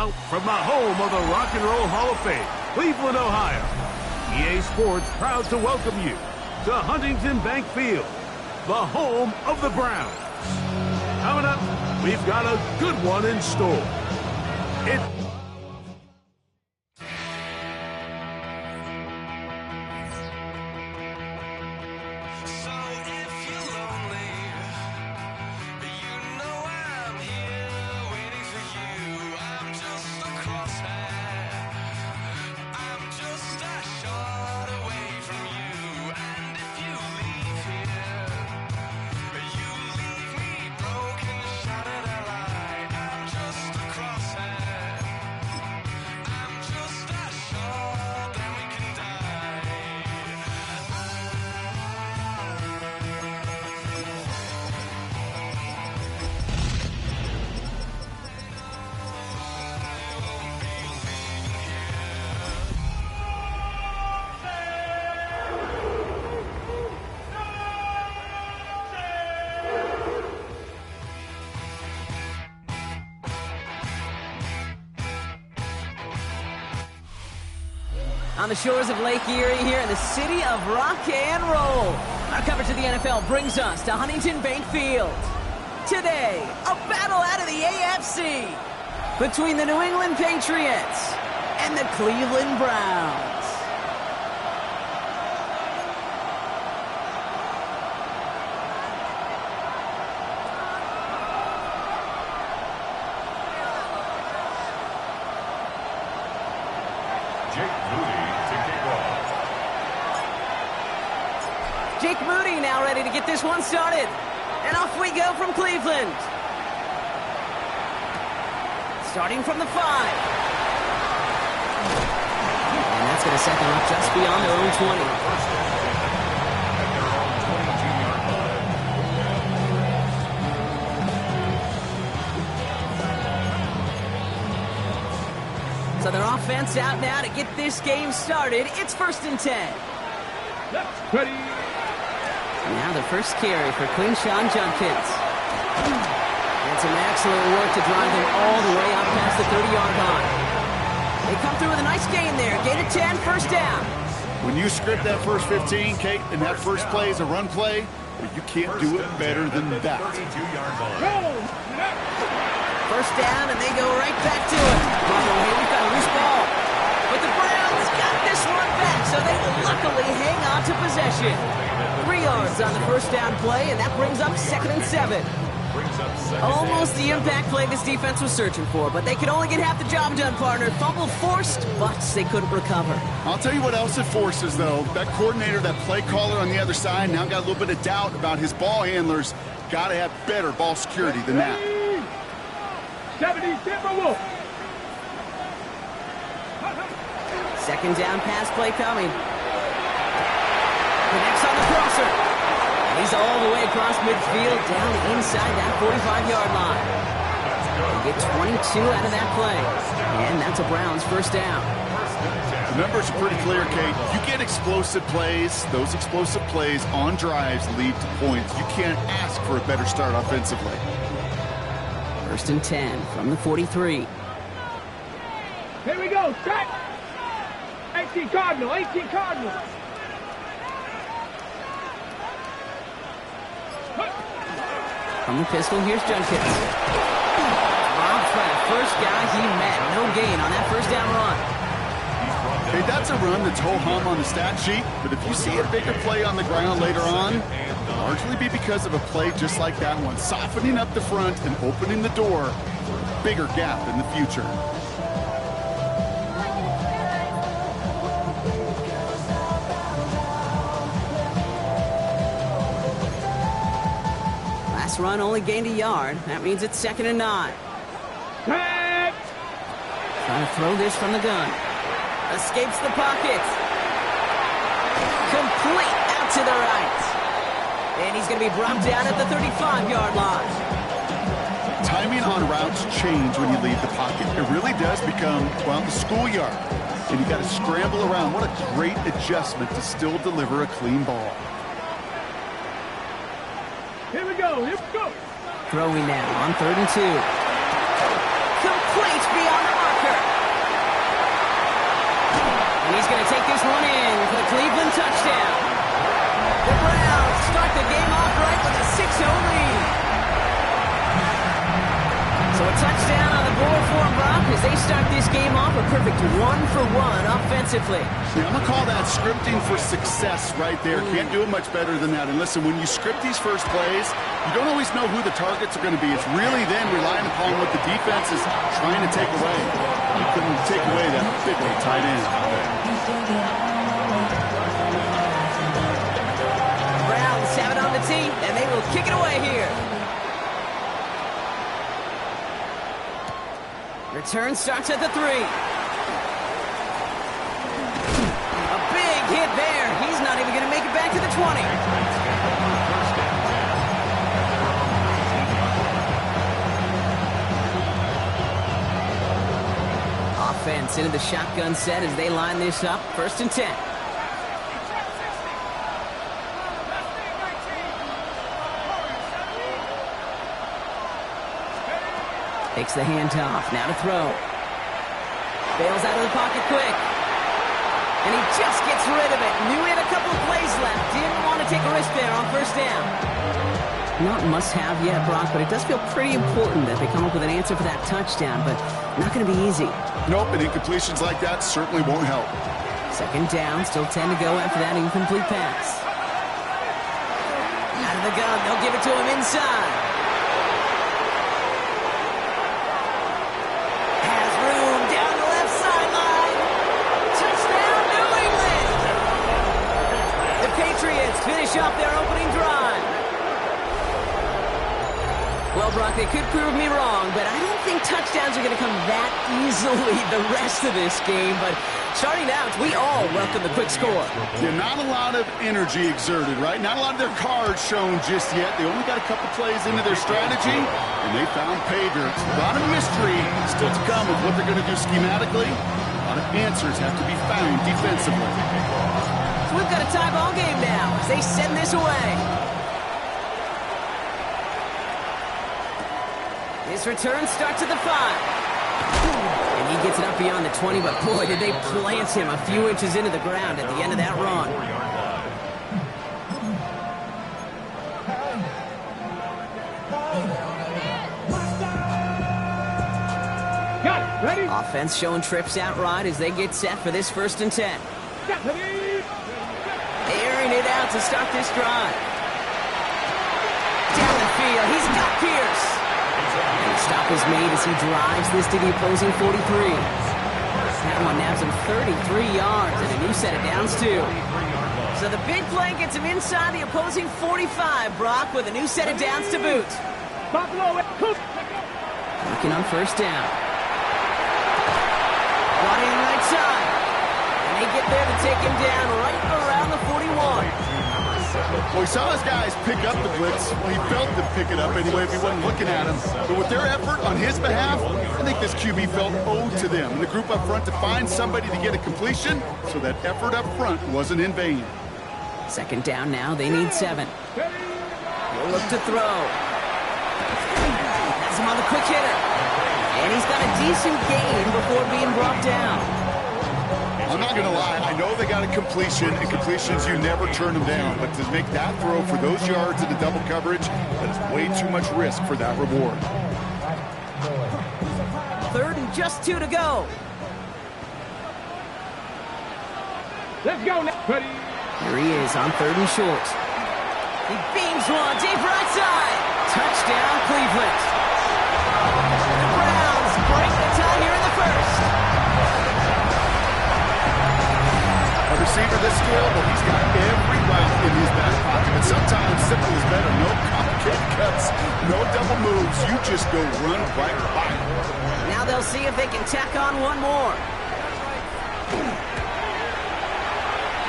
now, from the home of the Rock and Roll Hall of Fame, Cleveland, Ohio, EA Sports proud to welcome you to Huntington Bank Field, the home of the Browns. Coming up, we've got a good one in store. On the shores of Lake Erie here in the city of rock and roll. Our coverage of the NFL brings us to Huntington Bank Field. Today, a battle out of the AFC between the New England Patriots and the Cleveland Browns. Jake Moody now ready to get this one started. And off we go from Cleveland. Starting from the 5. And that's going to set them up just beyond their own 20. So their offense out now to get this game started. It's 1st and 10. Ready. Now the first carry for Ncaa Junkins. And some excellent work to drive them all the way out past the 30-yard line. They come through with a nice gain there. Gain of 10, first down. When you script that first 15, Kate, and that first play is a run play, you can't do it better than that. First down, and they go right back to it. Here we've got a loose ball. But the Browns got this one back, so they will luckily hang on to possession. 3 yards on the first down play, and that brings up 2nd and 7. Almost the impact play this defense was searching for, but they could only get half the job done, partner. Fumble forced, but they couldn't recover. I'll tell you what else it forces, though. That coordinator, that play caller on the other side, now got a little bit of doubt about his ball handlers. Got to have better ball security than that. 70 Timberwolves. 2nd down pass play coming. Connects on the crosser. He's all the way across midfield, down inside that 45-yard line. They get 22 out of that play. And that's a Browns first down. The numbers are pretty clear, Kate. You get explosive plays. Those explosive plays on drives lead to points. You can't ask for a better start offensively. 1st and 10 from the 43. Here we go, set. 18 Cardinal, 18 Cardinal. From the pistol, here's Junkins. Rob Pratt, first guy he met. No gain on that first down run. Hey, that's a run that's ho-hum on the stat sheet, but if you see a bigger play on the ground later on, it'll largely be because of a play just like that one, softening up the front and opening the door for a bigger gap in the future. Run only gained a yard. That means it's 2nd and 9. Trying to throw this from the gun. Escapes the pocket. Complete out to the right. And he's going to be brought down at the 35-yard line. Timing on routes change when you leave the pocket. It really does become, well, the schoolyard. And you got to scramble around. What a great adjustment to still deliver a clean ball. Here we go, here we go. Throwing now on 3rd and 2. complete beyond the marker. And he's going to take this one in for the Cleveland touchdown. The Browns start the game off right with a 6-0 lead. So a touchdown on the board for Brock as they start this game off a perfect 1-for-1 offensively. Yeah, I'm going to call that scripting for success right there. Can't do it much better than that. And listen, when you script these first plays, you don't always know who the targets are going to be. It's really then relying upon what the defense is trying to take away. You couldn't take away that big old tight end. Browns have it on the tee, and they will kick it away here. Return starts at the 3. A big hit there. He's not even going to make it back to the 20. Offense into the shotgun set as they line this up. 1st and 10. Takes the handoff, now to throw. Bails out of the pocket quick. And he just gets rid of it. Knew he had a couple of plays left. Didn't want to take a risk there on 1st down. Not must-have yet, Brock, but it does feel pretty important that they come up with an answer for that touchdown, but not going to be easy. Nope, and incompletions like that certainly won't help. 2nd down, still 10 to go after that incomplete pass. Out of the gun, they'll give it to him inside. Finish up their opening drive. Well, Brock, they could prove me wrong, but I don't think touchdowns are going to come that easily the rest of this game. But starting out, we all welcome the quick score. Yeah, not a lot of energy exerted, right? Not a lot of their cards shown just yet. They only got a couple plays into their strategy, and they found pay dirt. A lot of mystery still to come with what they're going to do schematically. A lot of answers have to be found defensively. So we've got a tie ball game now as they send this away. This return starts at the 5. And he gets it up beyond the 20, but boy, did they plant him a few inches into the ground at the end of that run. Ready? Offense showing trips out right as they get set for this 1st and 10. Airing it out to start this drive. Down the field, he's got Pierce. And the stop is made as he drives this to the opposing 43. That one nabs him 33 yards and a new set of downs too. So the big play gets him inside the opposing 45, Brock, with a new set of downs to boot. Looking on 1st down. Running right side. And they get there to take him down right around the 41. Well, we saw his guys pick up the blitz. Well, he felt them pick it up anyway if he wasn't looking at him. But with their effort on his behalf, I think this QB felt owed to them and the group up front to find somebody to get a completion, so that effort up front wasn't in vain. 2nd down now. They need 7. He'll look to throw. Has him on the quick hitter. And he's got a decent gain before being brought down. I'm not going to lie. I know they got a completion, and completions, you never turn them down. But to make that throw for those yards in the double coverage, that is way too much risk for that reward. 3rd and just 2 to go. Let's go now. Ready? Here he is on 3rd and short. He beams one deep right side. Touchdown, Cleveland. The Browns break the tie here in the 1st. A receiver this skilled, well, he's got every route in his back pocket. But sometimes simple is better. No complicated cuts, no double moves. You just go run right by. Now they'll see if they can tack on one more.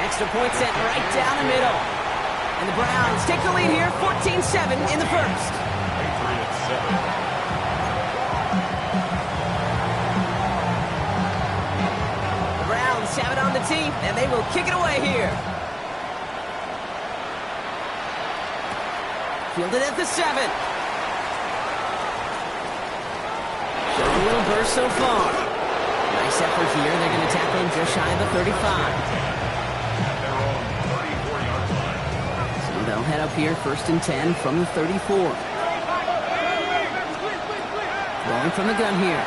Extra point set right down the middle. And the Browns take the lead here, 14-7 in the 1st. The Browns have it on the tee, and they will kick it away here. Fielded at the 7. Showing a little burst so far. Nice effort here. They're going to tackle him just shy of the 35. So they'll head up here, 1st and 10 from the 34. Throwing from the gun here.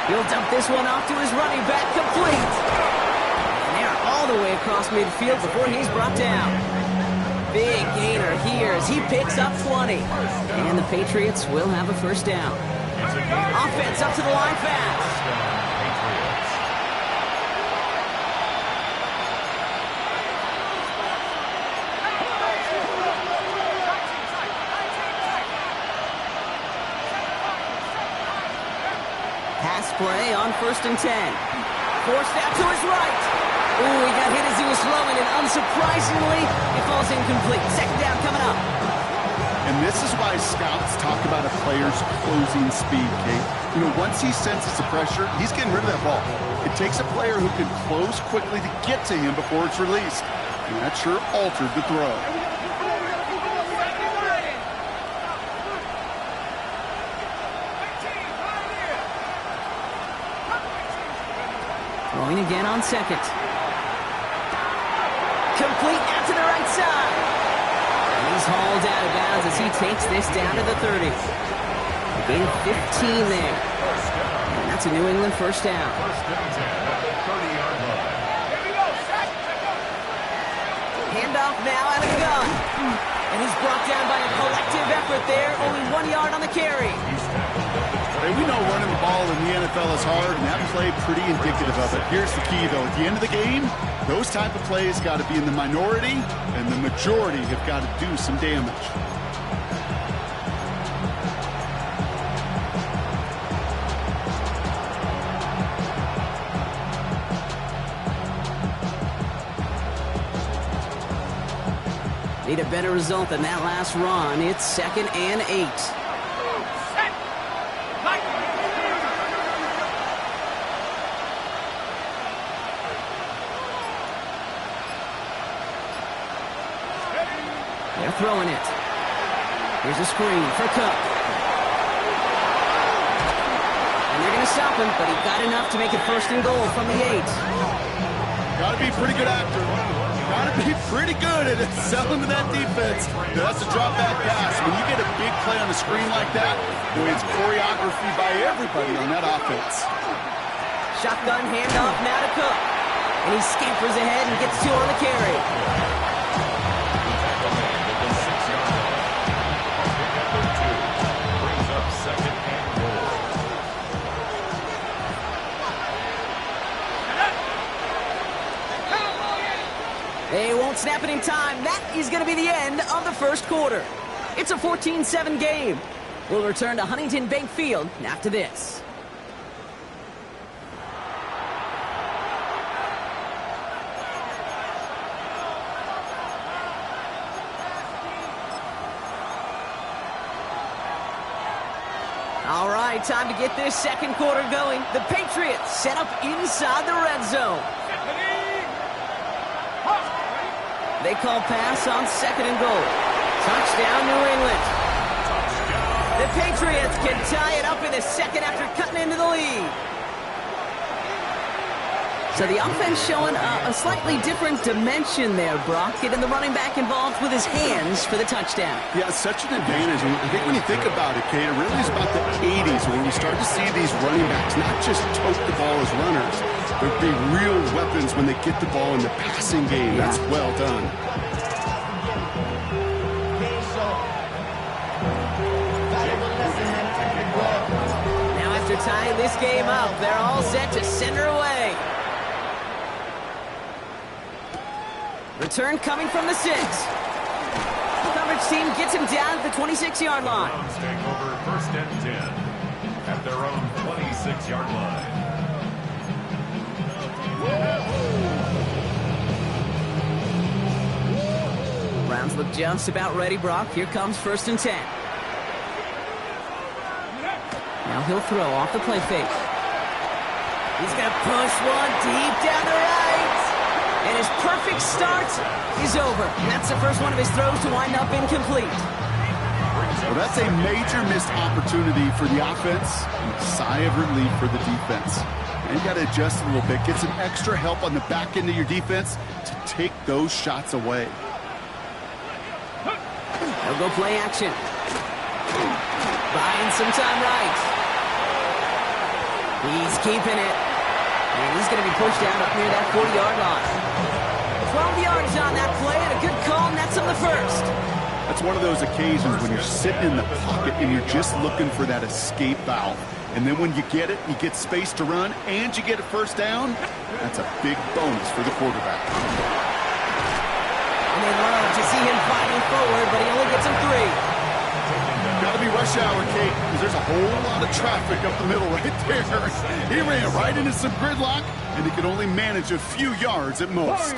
He'll dump this one off to his running back, complete. And they're all the way across midfield before he's brought down. Big gainer here as he picks up 20. And the Patriots will have a 1st down. Offense up to the line fast. Pass play on 1st and 10. Forced out to his right. Ooh, he got hit as he was throwing, and unsurprisingly, it falls incomplete. 2nd down coming up. And this is why scouts talk about a player's closing speed, Kate. You know, once he senses the pressure, he's getting rid of that ball. It takes a player who can close quickly to get to him before it's released. And that sure altered the throw. Throwing again on 2nd. Complete out to the right side. And he's hauled out of bounds as he takes this down to the 30. A gain of 15 there. And that's a New England 1st down. Handoff now out of the gun. And he's brought down by a collective effort there. Only 1 yard on the carry. Hey, we know running the ball in the NFL is hard, and that play pretty indicative of it. Here's the key, though. At the end of the game, those type of plays got to be in the minority, and the majority have got to do some damage. Need a better result than that last run. It's 2nd and 8. They're throwing it. Here's a screen for Cook. And they're going to stop him, but he got enough to make it 1st and goal from the 8. Got to be a pretty good actor. Got to be pretty good at selling to that defense. That's a drop back pass. When you get a big play on the screen like that, boy, it's choreography by everybody on that offense. Shotgun handoff now to Cook. And he scampers ahead and gets 2 on the carry. They won't snap it in time. That is going to be the end of the 1st quarter. It's a 14-7 game. We'll return to Huntington Bank Field after this. All right, time to get this 2nd quarter going. The Patriots set up inside the red zone. They call pass on 2nd and goal. Touchdown, New England. The Patriots can tie it up in the 2nd after cutting into the lead. So the offense showing a slightly different dimension there, Brock. Getting the running back involved with his hands for the touchdown. Yeah, such an advantage. And I think when you think about it, Kate, it really is about the 80s when we start to see these running backs not just tote the ball as runners, but be real weapons when they get the ball in the passing game. Yeah. That's well done. Now after tying this game up, they're all set to send her away. Return coming from the 6. Coverage team gets him down at the 26-yard line. Browns take over 1st and 10 at their own 26-yard line. Browns look just about ready, Brock. Here comes 1st and 10. Now he'll throw off the play fake. He's going to push one deep down the right. And his perfect start is over. And that's the first one of his throws to wind up incomplete. Well, that's a major missed opportunity for the offense and a sigh of relief for the defense. And you got to adjust a little bit, get some extra help on the back end of your defense to take those shots away. They'll go play action. Buying some time right. He's keeping it. And he's going to be pushed out up near that 40-yard line. 12 yards on that play, and a good call nets him the first. That's one of those occasions when you're sitting in the pocket and you're just looking for that escape valve. And then when you get it, you get space to run, and you get a first down, that's a big bonus for the quarterback. And they love to see him fighting forward, but he only gets him 3. Got to be rush hour, Kate, because there's a whole lot of traffic up the middle right there. He ran right into some gridlock, and he could only manage a few yards at most.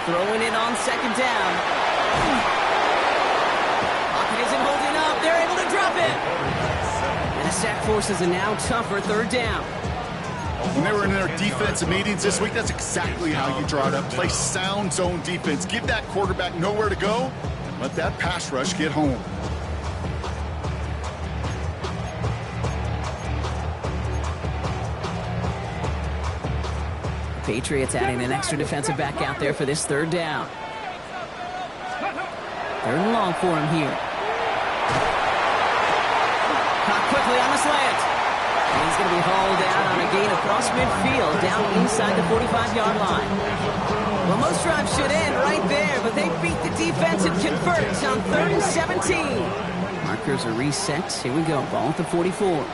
Throwing it on second down. Pocket isn't holding up. They're able to drop it. And the sack forces a now tougher third down. When they were in their defensive meetings this week, that's exactly how you draw it up. Play sound zone defense. Give that quarterback nowhere to go, and let that pass rush get home. Patriots adding an extra defensive back out there for this third down. Third and long for him here. Caught quickly on the slant. And he's going to be hauled out on a gain across midfield down inside the 45-yard line. Well, most drives should end right there, but they beat the defense and convert on 3rd and 17. Markers are reset. Here we go. Ball at the 44.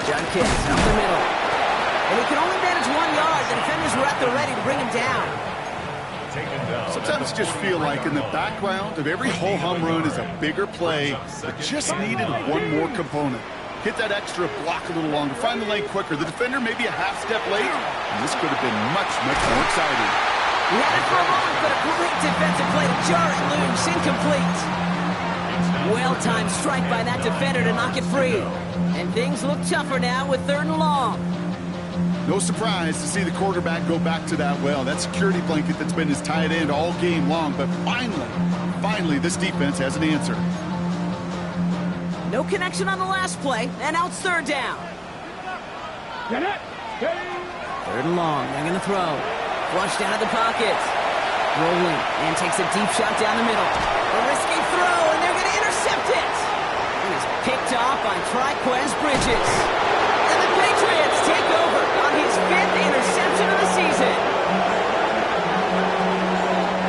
Judkins up the middle. And he can only manage 1 yard. The defenders were at the ready to bring him down. Sometimes you just feel like in the background of every ho-hum run is a bigger play that just needed one more component. Hit that extra block a little longer, find the lane quicker. The defender may be a half step late, and this could have been much, much more exciting. He had it for a moment, but a great defensive play to jar it loose, incomplete. Well-timed strike by that defender to knock it free. And things look tougher now with 3rd and long. No surprise to see the quarterback go back to that well. That security blanket that's been his tight end all game long. But finally, this defense has an answer. No connection on the last play, and now it's 3rd down. 3rd and long, they're going to throw. Flushed out of the pocket. Rolling, and takes a deep shot down the middle. A risky throw, and they're going to intercept it. It is picked off by Triquez Bridges. And the Patriots take over on his 5th interception of the season.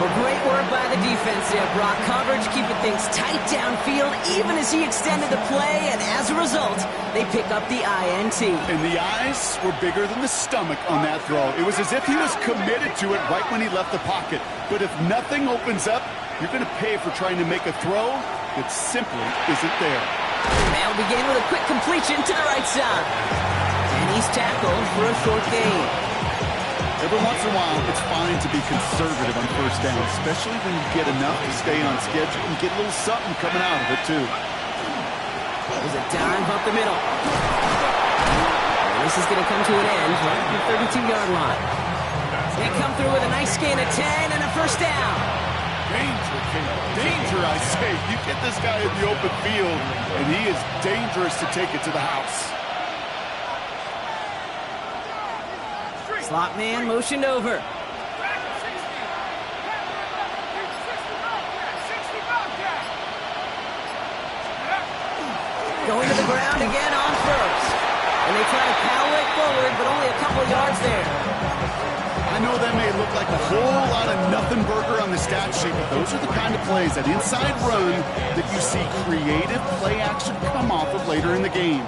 Well, great work by the defense there, Brock. Coverage keeping things tight downfield even as he extended the play, and as a result, they pick up the INT. And the eyes were bigger than the stomach on that throw. It was as if he was committed to it right when he left the pocket. But if nothing opens up, you're going to pay for trying to make a throw that simply isn't there. They'll begin with a quick completion to the right side. And he's tackled for a short gain. Every once in a while, it's fine to be conservative on first down, especially when you get enough to stay on schedule and get a little something coming out of it, too. There's a dive up the middle. And this is going to come to an end right at the 32-yard line. They come through with a nice gain of 10 and a first down. Danger, I say. You get this guy in the open field, and he is dangerous to take it to the house. Slot man motioned over. Going to the ground again on first. And they try to power it forward, but only a couple yards there. I know that may look like a whole lot of nothing burger on the stat sheet, but those are the kind of plays, that inside run, that you see creative play action come off of later in the game.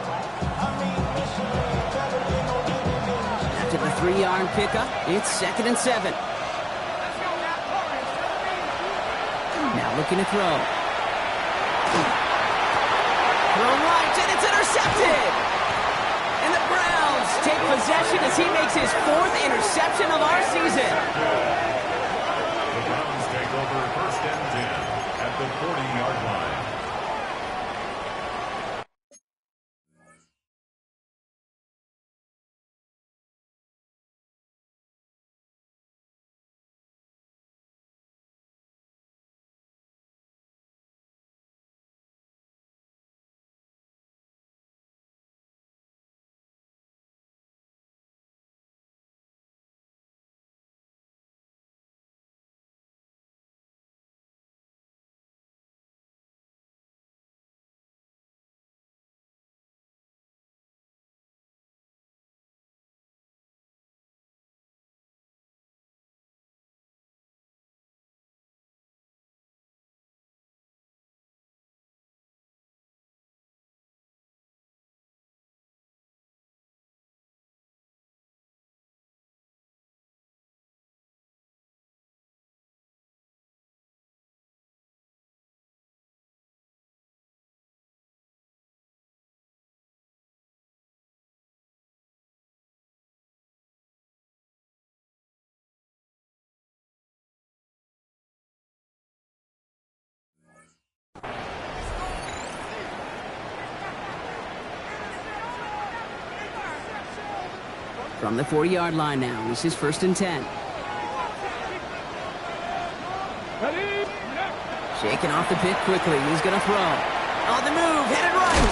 After the 3-yard pickup, it's 2nd and 7. Now looking to throw. Thrown right, and it's intercepted! And the Browns take possession as he makes his 4th interception of our season. The Browns take over 1st and 10 at the 40-yard line. From the 40-yard line now, this is 1st and 10. Shaking off the pit quickly. He's going to throw. On the move, headed right.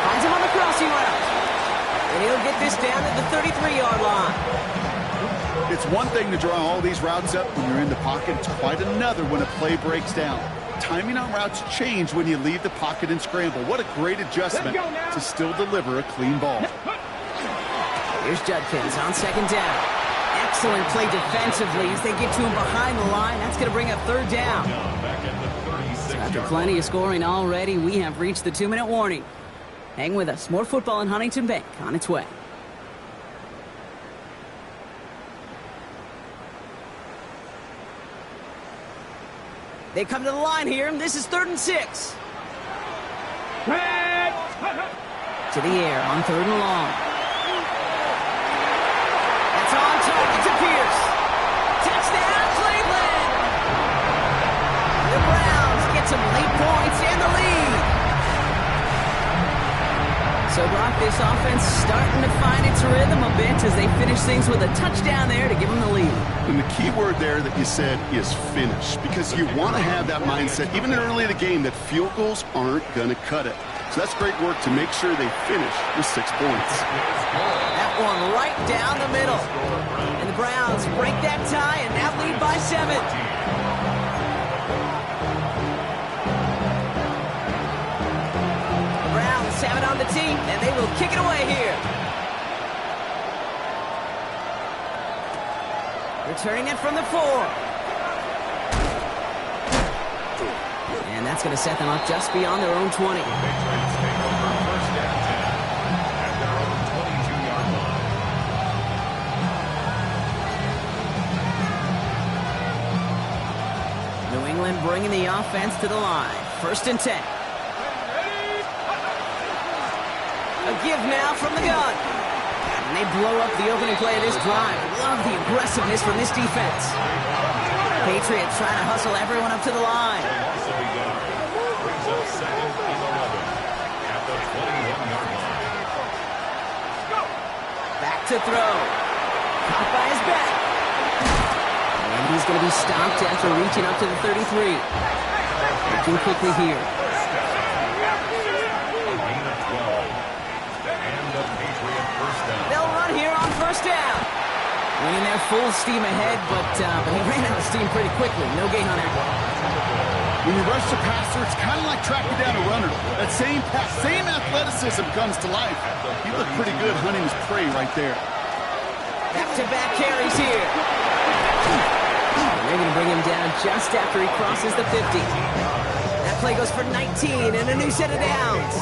Finds him on the crossing route. And he'll get this down at the 33-yard line. It's one thing to draw all these routes up when you're in the pocket. It's quite another when a play breaks down. Timing on routes change when you leave the pocket and scramble. What a great adjustment to still deliver a clean ball. Here's Judkins on 2nd down. Excellent play defensively as they get to him behind the line. That's going to bring up 3rd down. So after plenty of scoring already, we have reached the 2-minute warning. Hang with us. More football in Huntington Bank on its way. They come to the line here, and this is 3rd and 6. To the air on 3rd and long. That's on target to Pierce. Touchdown, Cleveland! The Browns get some late points and the lead. So, Brock, this offense starting to find its rhythm a bit as they finish things with a touchdown there to give them the lead. And the key word there that you said is finish, because you want to have that mindset, even early in the game, that field goals aren't going to cut it. So that's great work to make sure they finish with 6 points. That one right down the middle. And the Browns break that tie and now lead by 7. The Browns have it on the tee, and they will kick it away here. Returning it from the 4. And that's going to set them up just beyond their own 20. New England bringing the offense to the line. 1st and 10. A give now from the gun. And they blow up the opening play of this drive. Love the aggressiveness from this defense. Patriots trying to hustle everyone up to the line. Back to throw. Caught by his back. And he's going to be stopped after reaching up to the 33. Looking quickly here. They'll run here on 1st down. Winning their full steam ahead, but he ran out of steam pretty quickly. No gain on that. When you rush the passer, it's kind of like tracking down a runner. That same pass, same athleticism comes to life. He looked pretty good hunting his prey right there. Back-to-back carries here. They're going to bring him down just after he crosses the 50. That play goes for 19 and a new set of downs.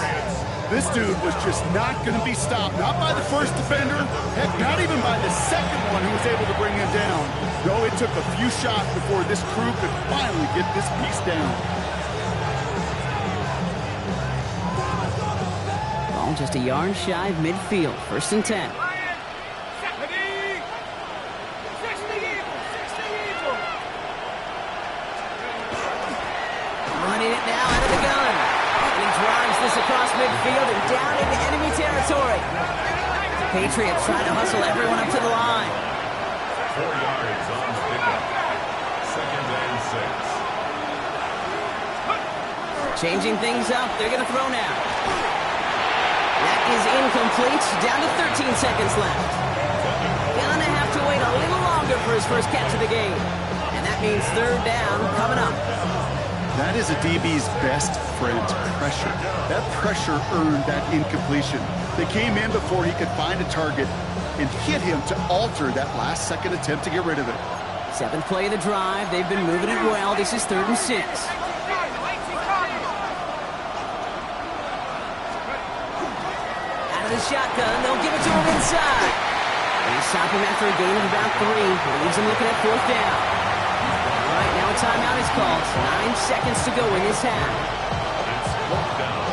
This dude was just not going to be stopped. Not by the first defender. Heck, not even by the second one who was able to bring him down. No, it took a few shots before this crew could finally get this piece down. Ball just a yard shy of midfield. 1st and 10. Running it now out of the gun. He drives this across midfield and down into enemy territory. Patriots trying to hustle everyone up to the line. 4 yards on the pickup. 2nd and 6. Changing things up. They're going to throw now. That is incomplete. Down to 13 seconds left. Gonna have to wait a little longer for his first catch of the game. And that means 3rd down coming up. That is a DB's best friend, pressure. That pressure earned that incompletion. They came in before he could find a target and hit him to alter that last-second attempt to get rid of it. 7th play of the drive. They've been moving it well. This is 3rd and 6. Out of the shotgun. They'll give it to him inside. They stop him after a gain of about 3. Leaves him looking at 4th down. All right, now a timeout is called. 9 seconds to go in this half. It's 4th down.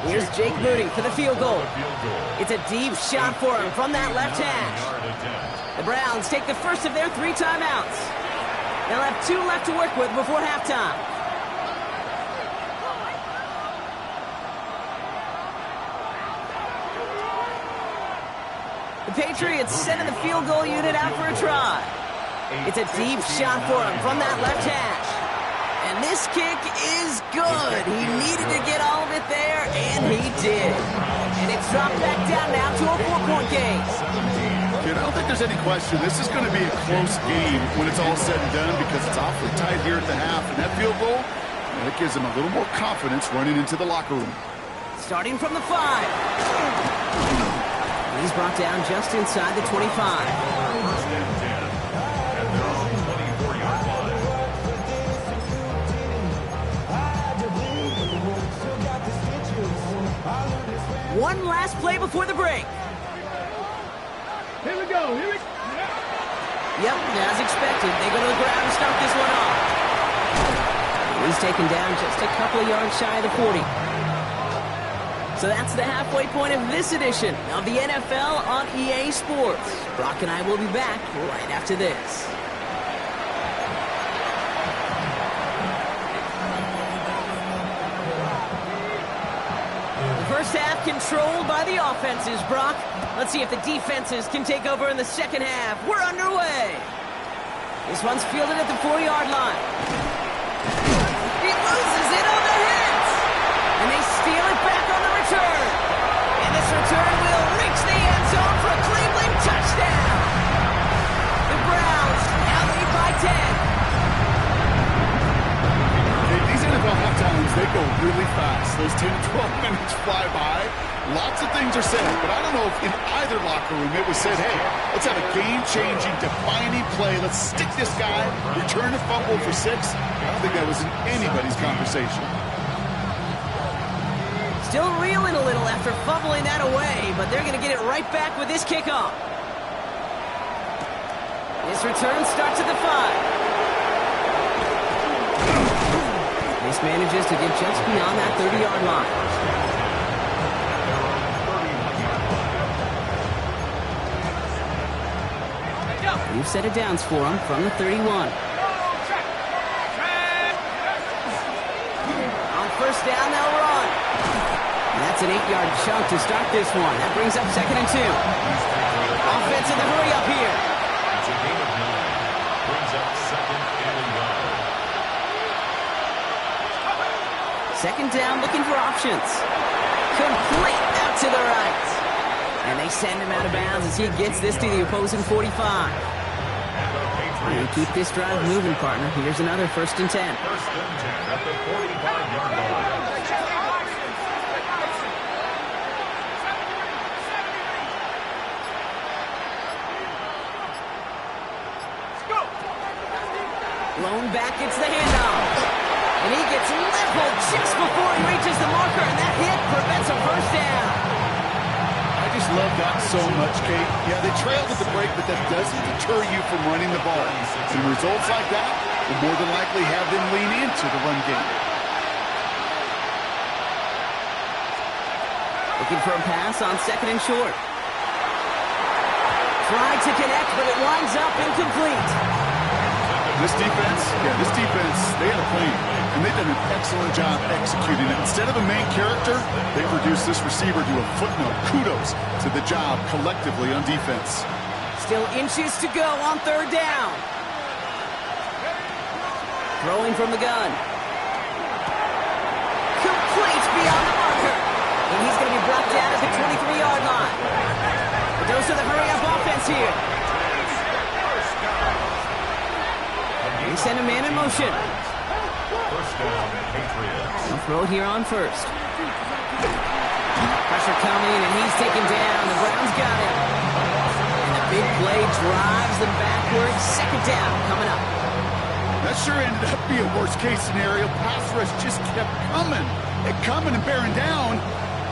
Here's Jake Moody for the field goal. It's a deep shot for him from that left hash. The Browns take the first of their 3 timeouts. They'll have 2 left to work with before halftime. The Patriots sending the field goal unit out for a try. It's a deep shot for him from that left hash. And this kick is good. He needed to get all of it there, and he did. And it's dropped back down now to a 4-point game. Kid, I don't think there's any question. This is going to be a close game when it's all said and done because it's awfully tight here at the half. And that field goal, that gives him a little more confidence running into the locker room. Starting from the 5. He's brought down just inside the 25. First and 10 at their own 24-yard line. One last play before the break. Here we go. Yep, as expected, they go to the ground and start this one off. He's taken down just a couple of yards shy of the 40. So that's the halfway point of this edition of the NFL on EA Sports. Brock and I will be back right after this. The first half controlled by the offenses, Brock. Let's see if the defenses can take over in the second half. We're underway. This one's fielded at the 4-yard line. He loses it on the hits. And they steal it back on the return. And this return will reach the end zone for a Cleveland touchdown. The Browns now lead by 10. These NFL halftimes, they go really fast. Those 10 to 12 minutes fly by. Lots of things are said, but I don't know if in either locker room it was said, hey, let's have a game-changing, defining play. Let's stick this guy, return a fumble for 6. I don't think that was in anybody's conversation. Still reeling a little after fumbling that away, but they're going to get it right back with this kickoff. This return starts at the 5. This manages to get just beyond that 30-yard line. New set of downs for him from the 31. On first down, they'll run. And that's an 8-yard chunk to start this one. That brings up 2nd and 2. Offense in the hurry up here. It's a game of 9. Brings up 2nd and 1. Second down, looking for options. Complete out to the right. And they send him out of bounds as he gets this to the opposing 45. And keep this drive moving, partner. Here's another 1st and 10. First and 10 at the 45-yard line. Blown back, it's the handoff. And he gets leveled just before he reaches the marker, and that hit prevents a first down. I just love that so much, Kate. Yeah, they trailed at the break, but that doesn't deter you from running the ball. And results like that will more than likely have them lean into the run game. Looking for a pass on 2nd and short. Tried to connect, but it winds up incomplete. This defense, they had a plan, and they've done an excellent job executing it. Instead of a main character, they produced this receiver to a footnote. Kudos to the job collectively on defense. Still inches to go on 3rd down. Throwing from the gun. Complete beyond the marker. And he's going to be brought down at the 23-yard line. But those are the hurry-up offense here. They send a man in motion. First down, Patriots. They'll throw it here on 1st. Pressure coming, and he's taken down. The Browns got him. And the big play drives them backwards. 2nd down coming up. That sure ended up being a worst-case scenario. Pass rush just kept coming and bearing down.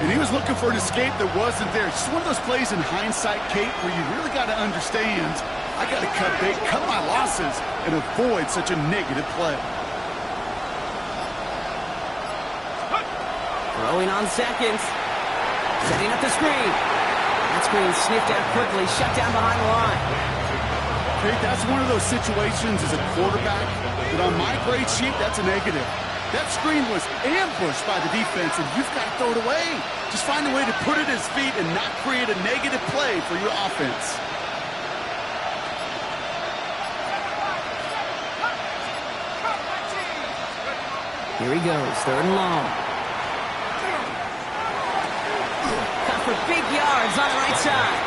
And he was looking for an escape that wasn't there. It's just one of those plays in hindsight, Kate, where you really got to understand, I got to cut bait, cut my losses, and avoid such a negative play. Throwing on 2nd. Setting up the screen. That screen sniffed out quickly, shut down behind the line. Hey, that's one of those situations as a quarterback that on my grade sheet, that's a negative. That screen was ambushed by the defense, and you've got to throw it away. Just find a way to put it at his feet and not create a negative play for your offense. Here he goes, 3rd and long. Cut for big yards on the right side.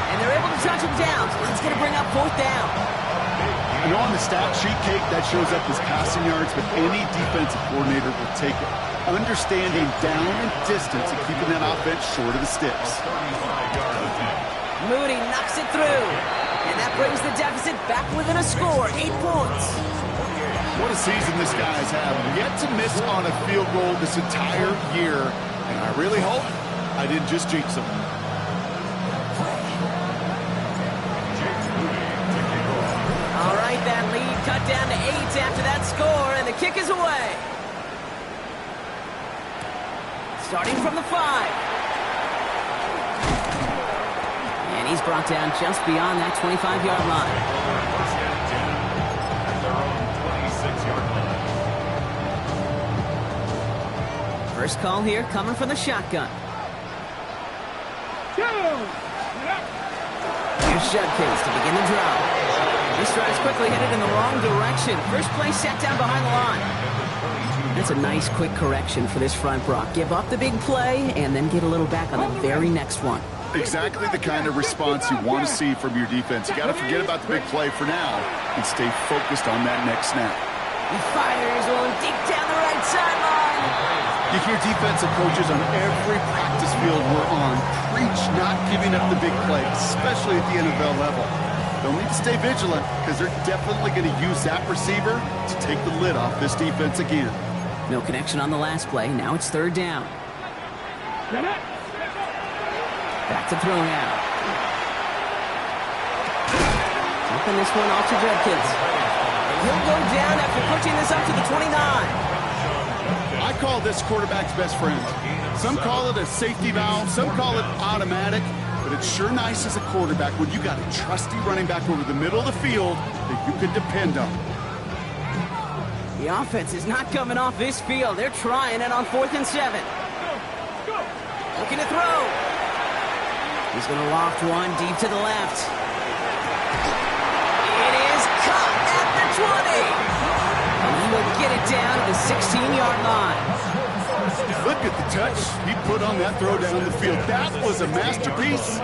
And they're able to touch him down, so it's going to bring up 4th down. I know on the stat sheet, Kate, that shows up as passing yards, but any defensive coordinator will take it. Understanding down and distance and keeping that offense short of the sticks. Moody knocks it through. And that brings the deficit back within a score, 8 points. What a season this guy has had. Yet to miss on a field goal this entire year. And I really hope I didn't just jinx him. All right, that lead cut down to 8 after that score, and the kick is away. Starting from the 5. And he's brought down just beyond that 25-yard line. First call here coming from the shotgun. Here's Judkins to begin the drive. This drive is quickly headed in the wrong direction. First play set down behind the line. That's a nice quick correction for this front, Brock. Give up the big play and then get a little back on the very next one. Exactly the kind of response you want to see from your defense. You got to forget about the big play for now and stay focused on that next snap. He fires one deep down the right sideline. You hear defensive coaches on every practice field we're on preach not giving up the big play, especially at the NFL level. They'll need to stay vigilant because they're definitely going to use that receiver to take the lid off this defense again. No connection on the last play. Now it's 3rd down. Back to throw now. Dropping this one off to Judkins. He'll go down after pushing this up to the 29. I call this quarterback's best friend. Some call it a safety valve, some call it automatic, but it's sure nice as a quarterback when you got a trusty running back over the middle of the field that you can depend on. The offense is not coming off this field. They're trying it on 4th and 7. Looking to throw. He's going to loft one deep to the left. It is caught at the 20. And he will get it down to the 16-yard line. Look at the touch he put on that throw down the field. That was a masterpiece.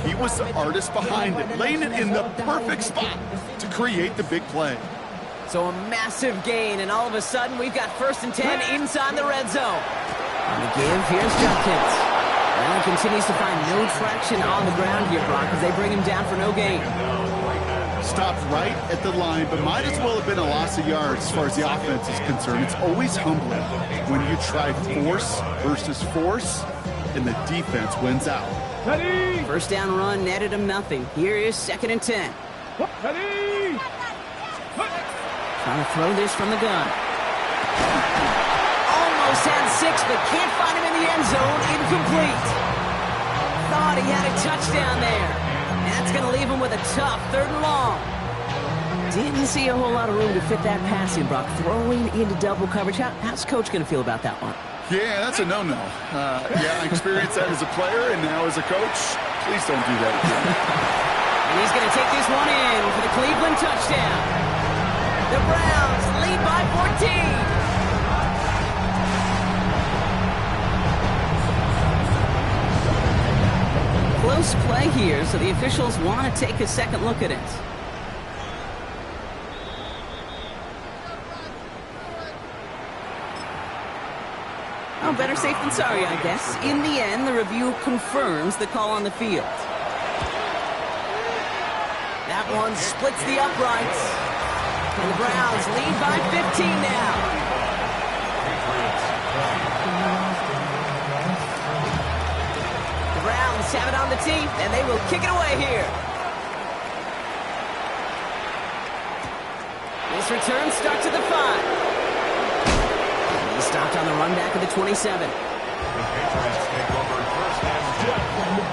He was the artist behind it, laying it in the perfect spot to create the big play. So a massive gain, and all of a sudden we've got 1st and 10 inside the red zone. On the give, here's Judkins. Well, he continues to find no traction on the ground here, Brock, as they bring him down for no gain. Stopped right at the line, but might as well have been a loss of yards as far as the offense is concerned. It's always humbling when you try force versus force, and the defense wins out. First down run netted him nothing. Here is 2nd and 10. Trying to throw this from the gun. Almost had 6, but can't find him in the end zone. Incomplete. Thought he had a touchdown there. That's going to leave him with a tough 3rd and long. Didn't see a whole lot of room to fit that passing, Brock. Throwing into double coverage. How's Coach going to feel about that one? Yeah, that's a no-no. Yeah, I experienced that as a player and now as a coach. Please don't do that again. And he's going to take this one in for the Cleveland touchdown. The Browns lead by 14. Close play here, so the officials want to take a second look at it. Oh, better safe than sorry, I guess. In the end, the review confirms the call on the field. That one splits the uprights. And the Browns lead by 15 now. The Browns have it on the tee, and they will kick it away here. This return starts at the 5. He stopped on the run back of the 27. The Patriots take over 1st and 10 from the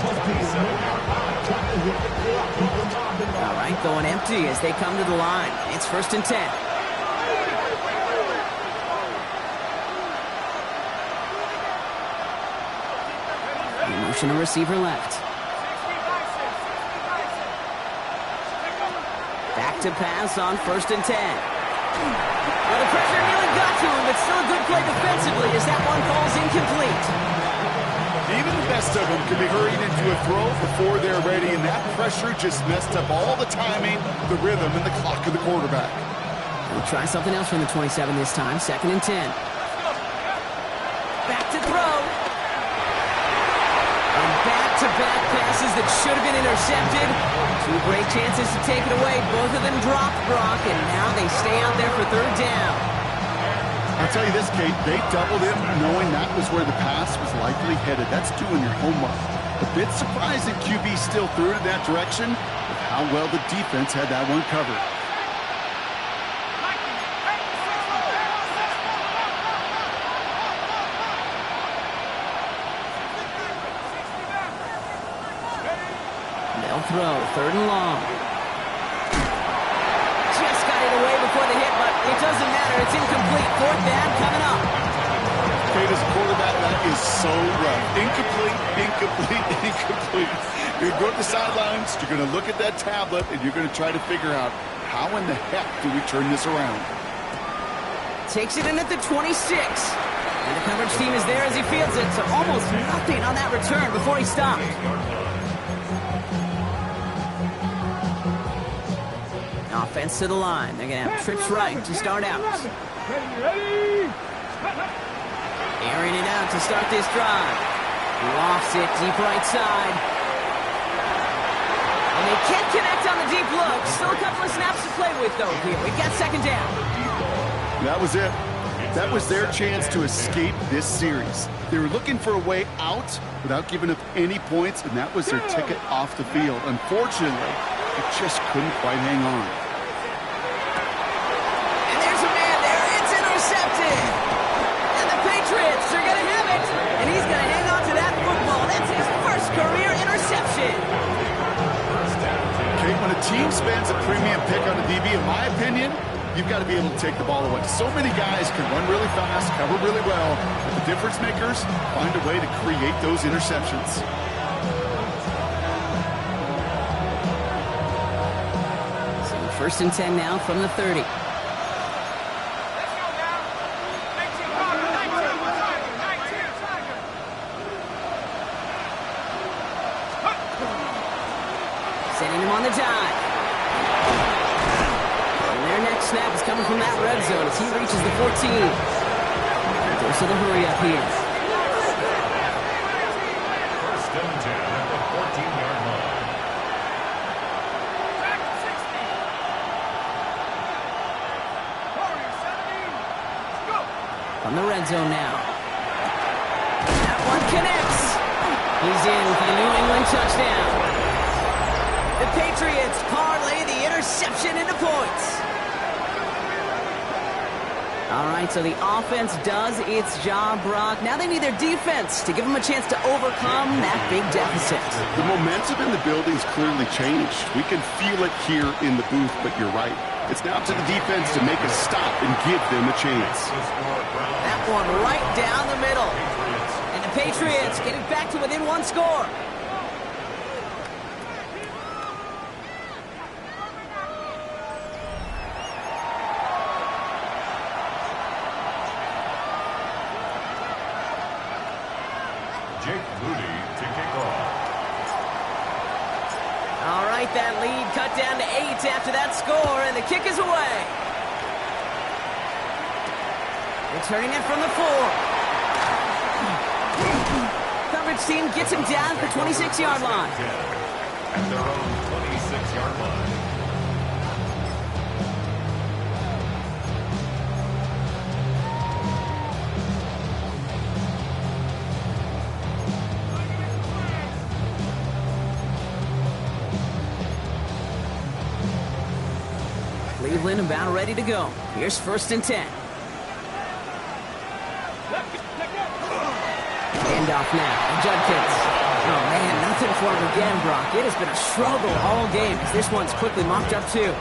27-yard line. right, going empty as they come to the line. It's 1st and 10. Motion a receiver left. Back to pass on 1st and 10. Well, the pressure nearly got to him, but still a good play defensively as that one falls incomplete. Even the best of them can be hurried into a throw before they're ready, and that pressure just messed up all the timing, the rhythm, and the clock of the quarterback. We'll try something else from the 27 this time. 2nd and 10. Back to throw. And back-to-back passes that should have been intercepted. 2 great chances to take it away. Both of them dropped, Brock, and now they stay out there for 3rd down. I'll tell you this, Kate, they doubled him knowing that was where the pass was likely headed. That's doing your homework. A bit surprising QB still threw it in that direction, but how well the defense had that one covered. They'll throw, 3rd and long. Just got it away before the hit, but it doesn't matter. It's incomplete. 4th down coming up. Kate, as a quarterback, that is so rough. Incomplete, incomplete, incomplete. You're going to go to the sidelines, you're going to look at that tablet, and you're going to try to figure out how in the heck do we turn this around. Takes it in at the 26. And the coverage team is there as he fields it, so almost nothing on that return before he stopped. Offense to the line. They're going to have trips right to start out. Airing it out to start this drive. Lofts it deep right side. And they can't connect on the deep look. Still a couple of snaps to play with, though, here. We've got 2nd down. That was it. That was their chance to escape this series. They were looking for a way out without giving up any points, and that was their ticket off the field. Unfortunately, they just couldn't quite hang on. And there's a man there. It's intercepted. And the Patriots are going to have it. And he's going to hang on to that football. That's his first career interception. Kate, when a team spends a premium pick on a DB, in my opinion, you've got to be able to take the ball away. So many guys can run really fast, cover really well, but the difference makers find a way to create those interceptions. So 1st and 10 now from the 30. Sending him on the dive. Snap is coming from that red zone as he reaches the 14. Goes to the hurry up here. 1st and 10 at the 14-yard line. From the red zone now. That one connects. He's in for the New England touchdown. The Patriots parlay the interception into points. All right, so the offense does its job, Brock. Now they need their defense to give them a chance to overcome that big deficit. The momentum in the building's clearly changed. We can feel it here in the booth, but you're right. It's now to the defense to make a stop and give them a chance. That one right down the middle. And the Patriots getting back to within 1 score. That lead cut down to 8 after that score, and the kick is away. Returning it from the 4. Coverage team gets him down at the 26-yard line. At their own 26-yard line. Cleveland about ready to go. Here's 1st and 10. Handoff now. Judkins. Oh, man, nothing for him again, Brock. It has been a struggle all game as this one's quickly mopped up, too.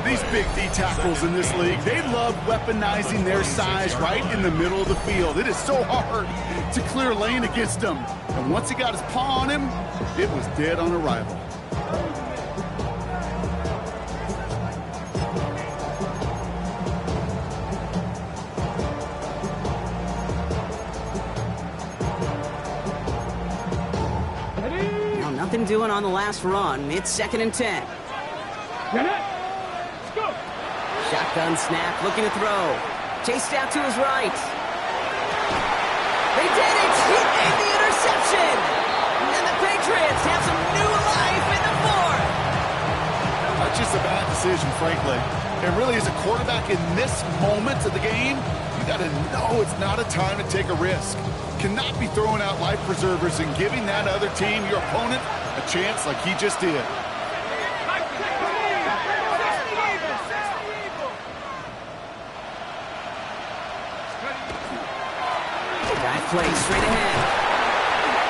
These big D tackles in this league, they love weaponizing their size right in the middle of the field. It is so hard to clear lane against them. And once he got his paw on him, it was dead on arrival. Nothing doing on the last run. It's 2nd and 10. Let's go. Shotgun snap, looking to throw. Chased out to his right. They did it! He made the interception! And the Patriots have some new life in the 4th! That's just a bad decision, frankly. And really, as a quarterback in this moment of the game, you got to know it's not a time to take a risk. Cannot be throwing out life preservers and giving that other team, your opponent, a chance like he just did. Guy plays straight ahead.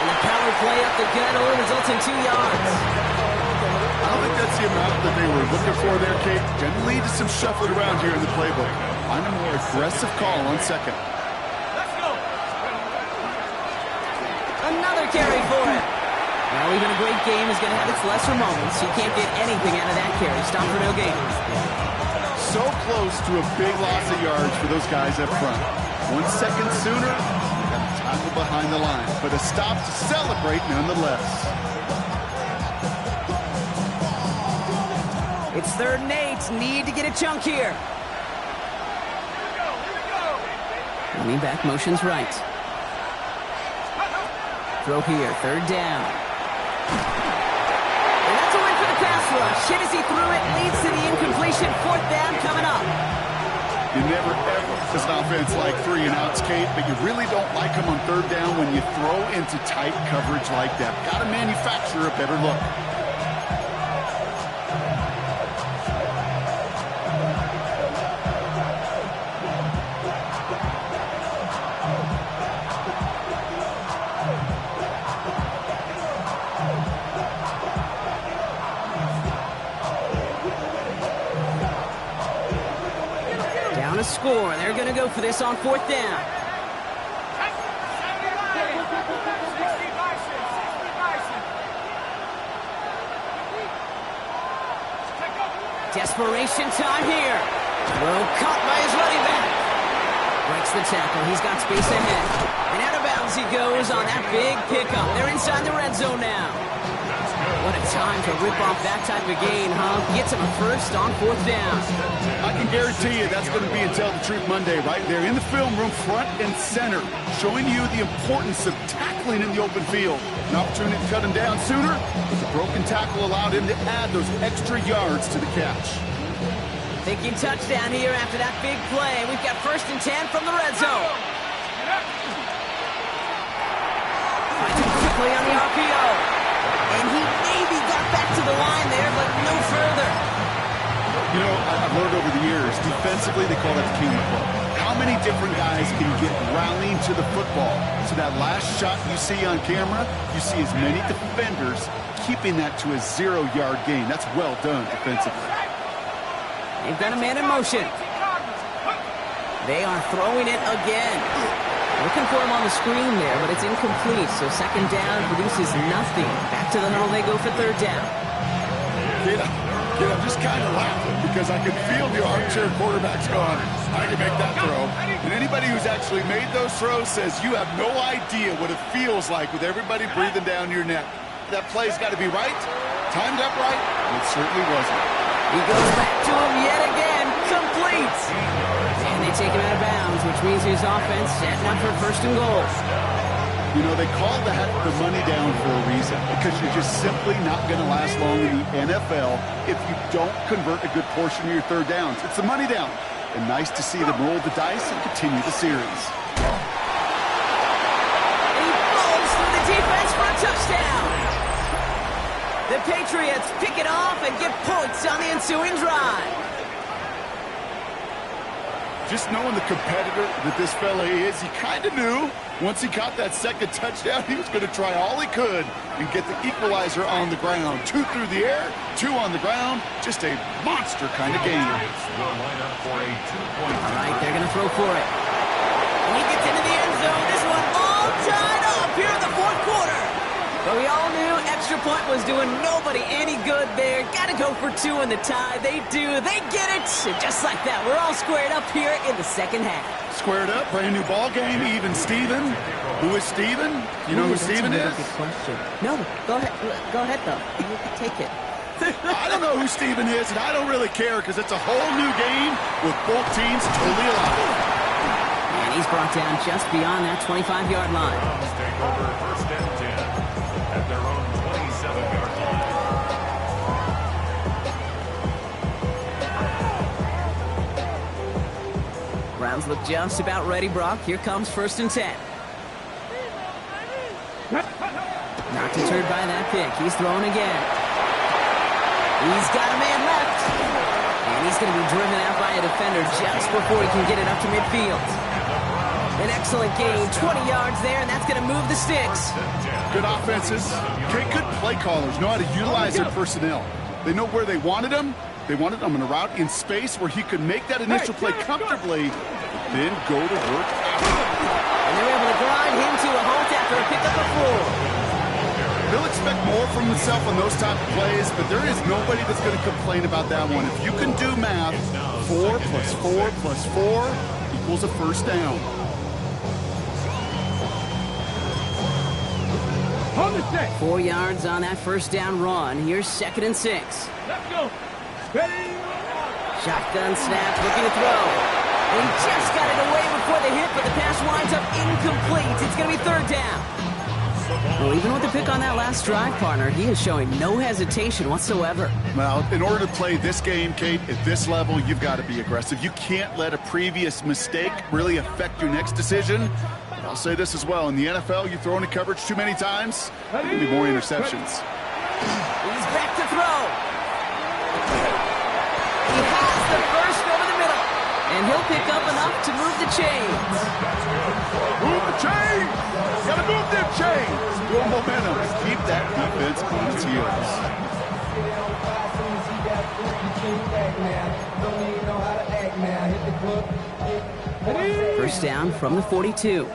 And the power play up the gut only results in 2 yards. I don't think that's the amount that they were looking for there, Kate. Gonna lead to some shuffling around here in the playbook. Find a more aggressive call on 2nd. Another carry for him. Well, even a great game is going to have its lesser moments. He can't get anything out of that carry. Stop for no gain. So close to a big loss of yards for those guys up front. 1 second sooner, got a tackle behind the line, but a stop to celebrate nonetheless. It's 3rd and 8. Need to get a chunk here. Running back motions right. Throw here, 3rd down. And that's a win for the pass rush. Hit as he threw it, leads to the incompletion. 4th down coming up. You never ever, as an offense, like 3 and outs, Kate, but you really don't like them on 3rd down when you throw into tight coverage like that. Got to manufacture a better look. To score. They're going to go for this on 4th down. Desperation time here. Throw caught by his running back. Breaks the tackle. He's got space ahead. And out of bounds he goes on that big pickup. They're inside the red zone now. What a time to rip off that type of gain, huh? Gets him a first on 4th down. I can guarantee you that's going to be in Tell the Truth Monday right there in the film room, front and center, showing you the importance of tackling in the open field. An opportunity to cut him down sooner, but the broken tackle allowed him to add those extra yards to the catch. Thinking touchdown here after that big play. We've got 1st and 10 from the red zone. Finds him quickly on the RPO. And he maybe got back to the line there, but no further. You know, I've learned over the years, defensively, they call that the king of the club. How many different guys can get rallying to the football? So that last shot you see on camera, you see as many defenders keeping that to a 0-yard gain. That's well done defensively. They've got a man in motion. They are throwing it again. Looking for him on the screen there, but it's incomplete. So 2nd down produces nothing. Back to the huddle they go for 3rd down. I'm just kind of laughing because I can feel the armchair quarterback's gone. I can make that throw. And anybody who's actually made those throws says you have no idea what it feels like with everybody breathing down your neck. That play's got to be right, timed up right, and it certainly wasn't. He goes back to him yet again, complete. And they take him out of bounds, which means his offense setting up for 1st and goal. You know, they call that the money down for a reason, because you're just simply not going to last long in the NFL if you don't convert a good portion of your 3rd downs. It's the money down. And nice to see them roll the dice and continue the series. He falls through the defense for a touchdown. The Patriots pick it off and get points on the ensuing drive. Just knowing the competitor that this fella is, he kind of knew once he got that second touchdown, he was going to try all he could and get the equalizer on the ground. 2 through the air, 2 on the ground. Just a monster kind of game. Will line up for a 2-point. All right, they're going to throw for it. And he gets into the end zone. This one all tied up here in the fourth quarter. But we all knew extra point was doing nobody any good there. Got to go for 2 in the tie. They do. They get it. And just like that, we're all squared up here in the second half. Squared up, brand new ball game, even Steven. Who is Steven? You know who Steven is? Good question. No, go ahead. Go ahead, though. You can take it. I don't know who Steven is, and I don't really care because it's a whole new game with both teams totally alive. And he's brought down just beyond that 25-yard line. Browns take over first and 10 at their own 27-yard line. Browns look just about ready, Brock. Here comes first and 10. Not deterred by that pick. He's throwing again. He's got a man left. And he's going to be driven out by a defender just before he can get it up to midfield. An excellent gain, 20 yards there, and that's going to move the sticks. Good offenses. Okay, good play callers know how to utilize their personnel. They know where they wanted him. They wanted him in a route in space where he could make that initial play comfortably, then go to work after. And they're able to grind him to a halt after a pickup of 4. They'll expect more from himself on those type of plays, but there is nobody that's going to complain about that one. If you can do math, 4 plus 4 plus 4 equals a first down. On the set. 4 yards on that first down run. Here's second and 6. Let's go. Ready. Shotgun snap, looking to throw. And he just got it away before the hit, but the pass winds up incomplete. It's going to be third down. Well, even with the pick on that last drive, partner, he is showing no hesitation whatsoever. Well, in order to play this game, Kate, at this level, you've got to be aggressive. You can't let a previous mistake really affect your next decision. But I'll say this as well. In the NFL, you throw into coverage too many times, there will be more interceptions. He's back to throw. He has the first over the middle. And he'll pick up enough to move the chains. Move the chains! Gotta move them chains! Build momentum. Keep that defense on its heels. First down from the 42.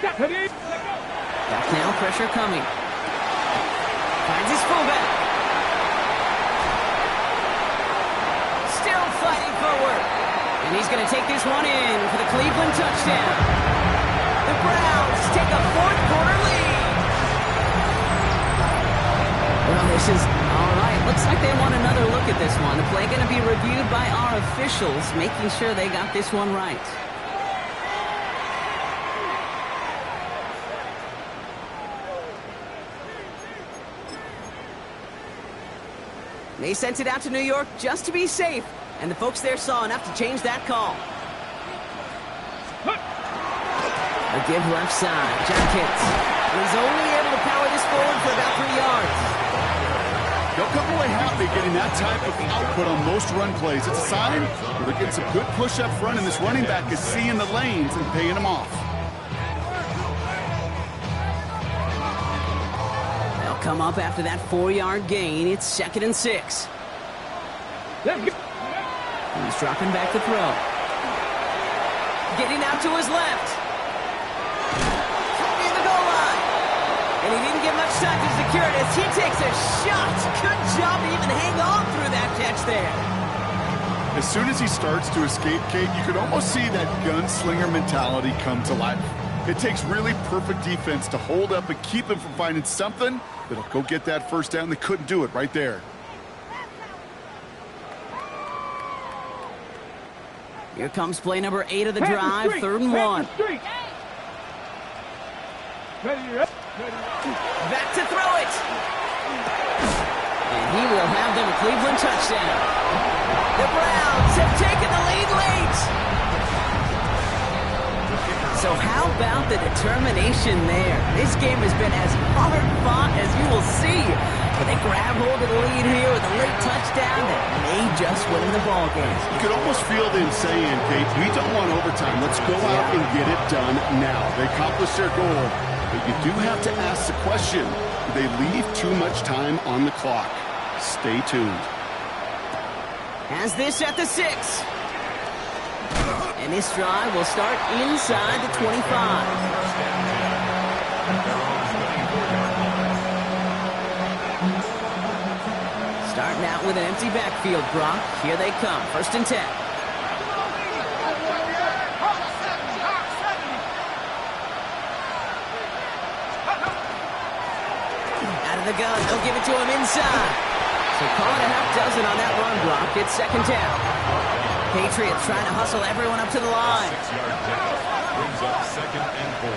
Back now, pressure coming. Finds his fullback. Still fighting forward. And he's going to take this one in for the Cleveland touchdown. The Browns take a fourth quarter lead. Well, this is all right. Looks like they want another look at this one. The play going to be reviewed by our officials, making sure they got this one right. They sent it out to New York just to be safe, and the folks there saw enough to change that call. A give left side, Jenkins. He's only able to power this forward for about 3 yards. They'll come away happy getting that type of output on most run plays. It's a sign where they're getting some good push up front, and this running back is seeing the lanes and paying them off. They'll come up after that 4-yard gain. It's second and 6. Let's go. He's dropping back to throw. Getting out to his left. Near the goal line. And he didn't get much time to secure it as he takes a shot. Good job to even hang on through that catch there. As soon as he starts to escape, Kate, you could almost see that gunslinger mentality come to life. It takes really perfect defense to hold up and keep him from finding something that'll go get that first down. They couldn't do it right there. Here comes play number 8 of the drive, third and 1. Back to throw it. And he will have them a Cleveland touchdown. The Browns have taken the lead late. So how about the determination there? This game has been as hard fought as you will see. But they grab hold of the lead here with a late touchdown that may just win them the ball game. You could almost feel them saying, Kate, we don't want overtime. Let's go out and get it done now. They accomplished their goal. But you do have to ask the question, do they leave too much time on the clock? Stay tuned. Has this at the 6. And this drive will start inside the 25. Starting out with an empty backfield, Brock. Here they come. 1st and 10. Out of the gun. They'll give it to him inside. So call it a half dozen on that run, Brock. It's 2nd down. Patriots trying to hustle everyone up to the line. 6-yard down. Brings up 2nd and 4.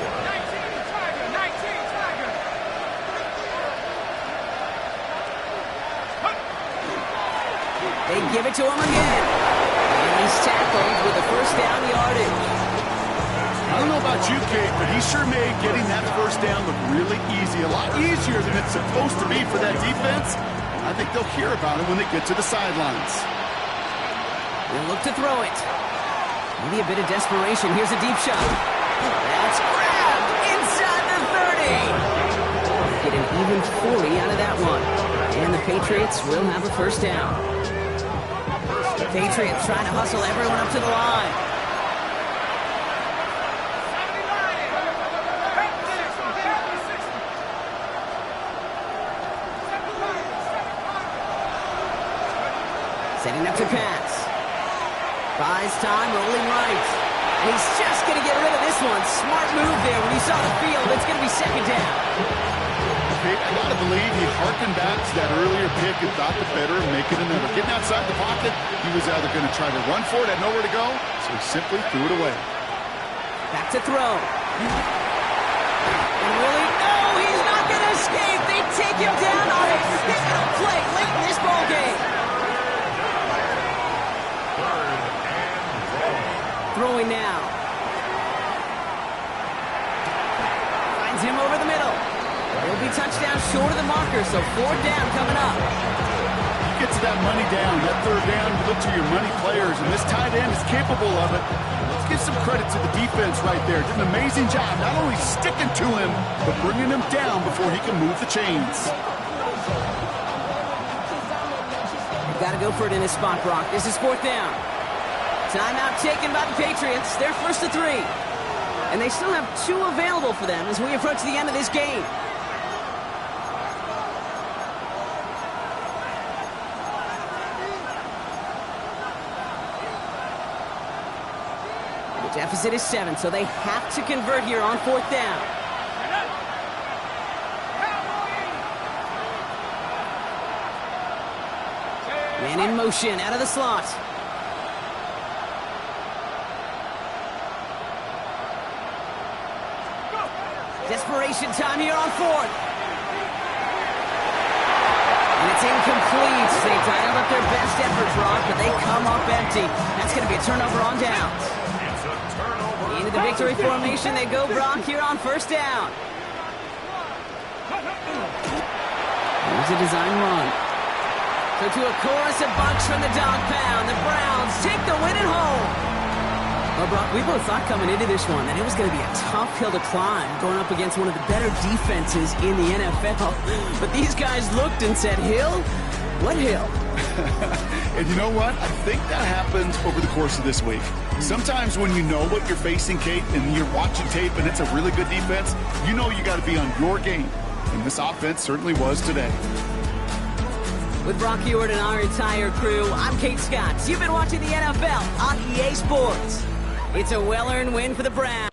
They give it to him again. And he's tackled with a 1st down yardage. I don't know about you, Kate, but he sure made getting that 1st down look really easy. A lot easier than it's supposed to be for that defense. I think they'll hear about it when they get to the sidelines. They'll look to throw it. Maybe a bit of desperation. Here's a deep shot. That's grabbed inside the 30. Get an even 40 out of that one. And the Patriots will have a 1st down. Patriots trying to hustle everyone up to the line. Setting up to pass. Buys time, rolling right. And he's just going to get rid of this one. Smart move there. When he saw the field, it's going to be 2nd down. I gotta believe he harkened back to that earlier pick and thought the better of making another. Getting outside the pocket, he was either going to try to run for it, had nowhere to go, so he simply threw it away. Back to throw. And really, no, he's not going to escape. They take him down on a pivotal play late in this ball game. 3rd and goal. Throwing now. Finds him over the middle. He'll be touchdown short of the marker, so 4th down coming up. Gets that money down, that 3rd down, you look to your money players, and this tight end is capable of it. Let's give some credit to the defense right there. Did an amazing job, not only sticking to him, but bringing him down before he can move the chains. They've got to go for it in this spot, Brock. This is 4th down. Timeout taken by the Patriots. They're 1st to 3. And they still have 2 available for them as we approach the end of this game. The deficit is 7, so they have to convert here on 4th down. Man in motion, out of the slot. Desperation time here on 4th. And it's incomplete. They dialed up their best effort, Brock, but they come up empty. That's going to be a turnover on downs. It's a turnover. Into the victory formation they go, Brock, here on 1st down. Here's a design run. So to a chorus of bucks from the dog pound, the Browns take the win at home. Well, Brock, we both thought coming into this one that it was going to be a tough hill to climb going up against one of the better defenses in the NFL. But these guys looked and said, Hill? What hill? And you know what? I think that happens over the course of this week. Sometimes when you know what you're facing, Kate, and you're watching tape and it's a really good defense, you know you got to be on your game. And this offense certainly was today. With Brock Ewart and our entire crew, I'm Kate Scott. You've been watching the NFL on EA Sports. It's a well-earned win for the Browns.